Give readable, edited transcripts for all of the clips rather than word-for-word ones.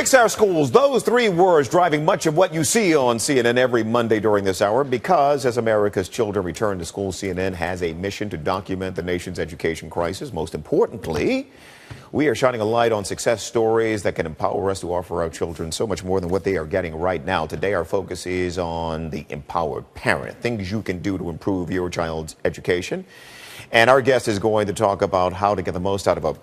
Fix our schools. Those three words driving much of what you see on CNN every Monday during this hour, because as America's children return to school, CNN has a mission to document the nation's education crisis. Most importantly, we are shining a light on success stories that can empower us to offer our children so much more than what they are getting right now. Today, our focus is on the empowered parent, things you can do to improve your child's education. And our guest is going to talk about how to get the most out of a,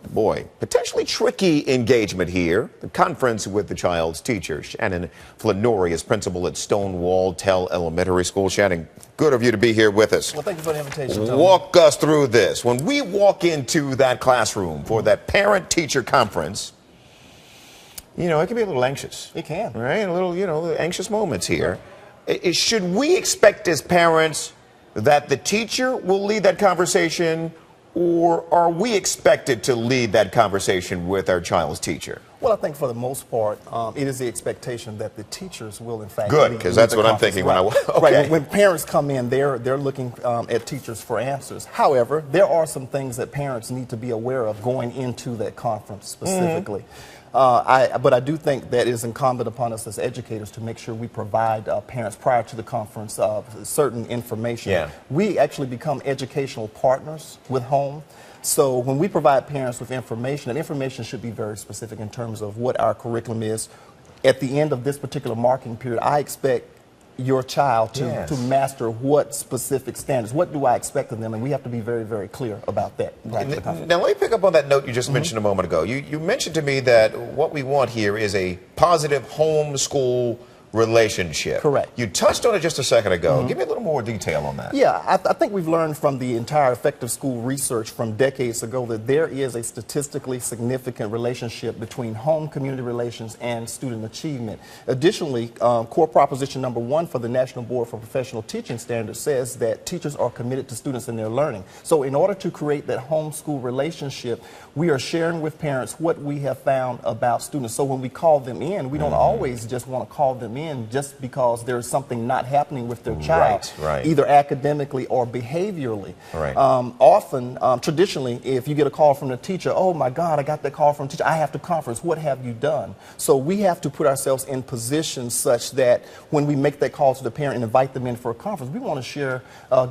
potentially tricky engagement here. The conference with the child's teacher. Shannon Flannery is principal at Stonewall Tell Elementary School. Shannon, good of you to be here with us. Well, thank you for the invitation, Tony. Walk us through this. When we walk into that classroom for that parent-teacher conference, it can be a little anxious. It can. Right? A little, anxious moments here. Should we expect as parents that the teacher will lead that conversation, or are we expected to lead that conversation with our child's teacher? Well, I think for the most part, it is the expectation that the teachers will, in fact, good, because that's what I'm thinking when I okay. Right. When parents come in, they're looking at teachers for answers. However, there are some things that parents need to be aware of going into that conference specifically. But I do think that it is incumbent upon us as educators to make sure we provide parents prior to the conference certain information. Yeah. We actually become educational partners with home. So when we provide parents with information, that information should be very specific in terms of what our curriculum is. At the end of this particular marking period, I expect your child to master what specific standards. What do I expect of them? And we have to be very, very clear about that. Now, let me pick up on that note you just mentioned a moment ago. You mentioned to me that what we want here is a positive homeschool relationship. Correct. You touched on it just a second ago. Give me a little more detail on that. Yeah, I think we've learned from the entire effective school research from decades ago that there is a statistically significant relationship between home community relations and student achievement. Additionally, core proposition number 1 for the National Board for Professional Teaching Standards says that teachers are committed to students and their learning. So in order to create that home-school relationship, we are sharing with parents what we have found about students. So when we call them in, we don't always just want to call them in just because there's something not happening with their child, either academically or behaviorally. Often, traditionally, if you get a call from the teacher, oh my God, I got that call from the teacher, I have to conference, what have you done? So we have to put ourselves in position such that when we make that call to the parent and invite them in for a conference, we want to share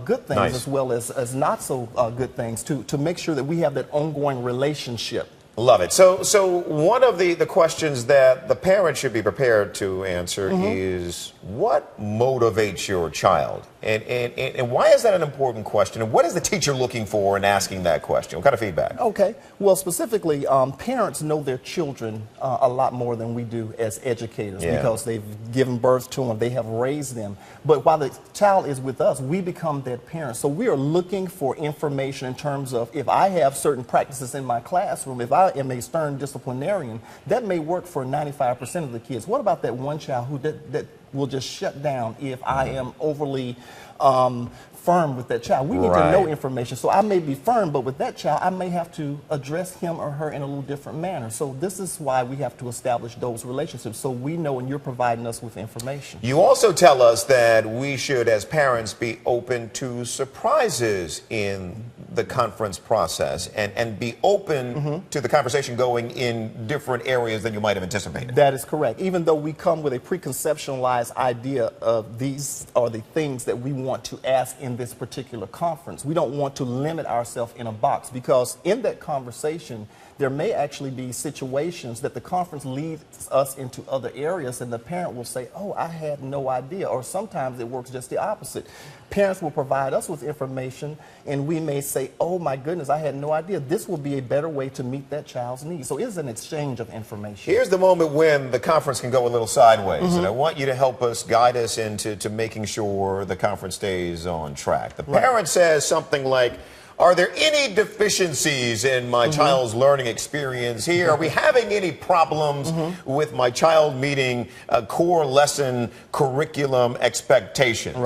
good things as well as not so good things to make sure that we have that ongoing relationship. Love it. So one of the questions that the parent should be prepared to answer is, what motivates your child? And why is that an important question? And what is the teacher looking for in asking that question? What kind of feedback? Okay. Well, specifically, parents know their children a lot more than we do as educators because they've given birth to them, they have raised them. But while the child is with us, we become their parents. So we are looking for information in terms of, if I have certain practices in my classroom, if I am a stern disciplinarian, that may work for 95% of the kids. What about that one child who that will just shut down if I am overly firm with that child? We need to know information. So I may be firm, but with that child, I may have to address him or her in a little different manner. So this is why we have to establish those relationships, so we know and you're providing us with information. You also tell us that we should, as parents, be open to surprises in the conference process and be open to the conversation going in different areas than you might have anticipated. That is correct. Even though we come with a preconceptualized idea of these are the things that we want to ask in this particular conference, we don't want to limit ourselves in a box, because in that conversation there may actually be situations that the conference leads us into other areas and the parent will say, oh, I had no idea. Or sometimes it works just the opposite. Parents will provide us with information and we may say, oh my goodness, I had no idea. This will be a better way to meet that child's needs. So it is an exchange of information. Here's the moment when the conference can go a little sideways, and I want you to help us, guide us into making sure the conference stays on track. The parent says something like, are there any deficiencies in my child's learning experience here? Are we having any problems with my child meeting core lesson curriculum expectations?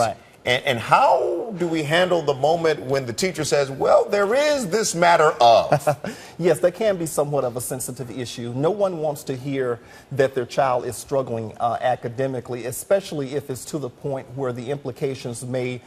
And how do we handle the moment when the teacher says, well, there is this matter of? Yes, that can be somewhat of a sensitive issue. No one wants to hear that their child is struggling academically, especially if it's to the point where the implications may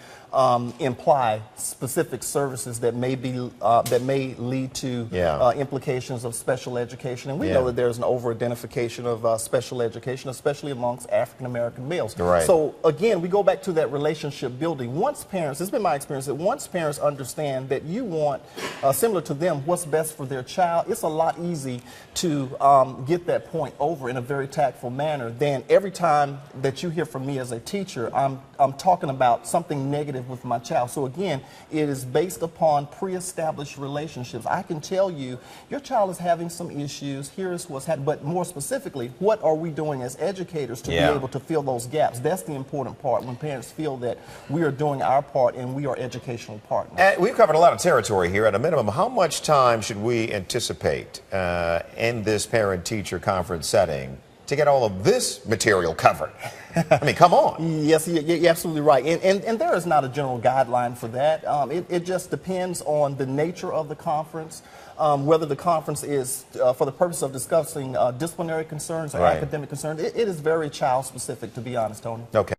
imply specific services that may lead to implications of special education. And we know that there's an over-identification of special education, especially amongst African American males. Right. So again, we go back to that relationship building. Once parents, it's been my experience that once parents understand that you want, similar to them, what's best for their child, it's a lot easy to get that point over in a very tactful manner. Then every time that you hear from me as a teacher, I'm talking about something negative with my child. So again, it is based upon pre-established relationships. I can tell you, your child is having some issues, here's what's happening, but more specifically, what are we doing as educators to be able to fill those gaps? That's the important part, when parents feel that we are doing our part and we are educational partners. And we've covered a lot of territory here. At a minimum, how much time should we anticipate in this parent-teacher conference setting to get all of this material covered? I mean, come on. Yes, you're absolutely right. And there is not a general guideline for that. It just depends on the nature of the conference, whether the conference is for the purpose of discussing disciplinary concerns or academic concerns. It is very child-specific, to be honest, Tony. Okay.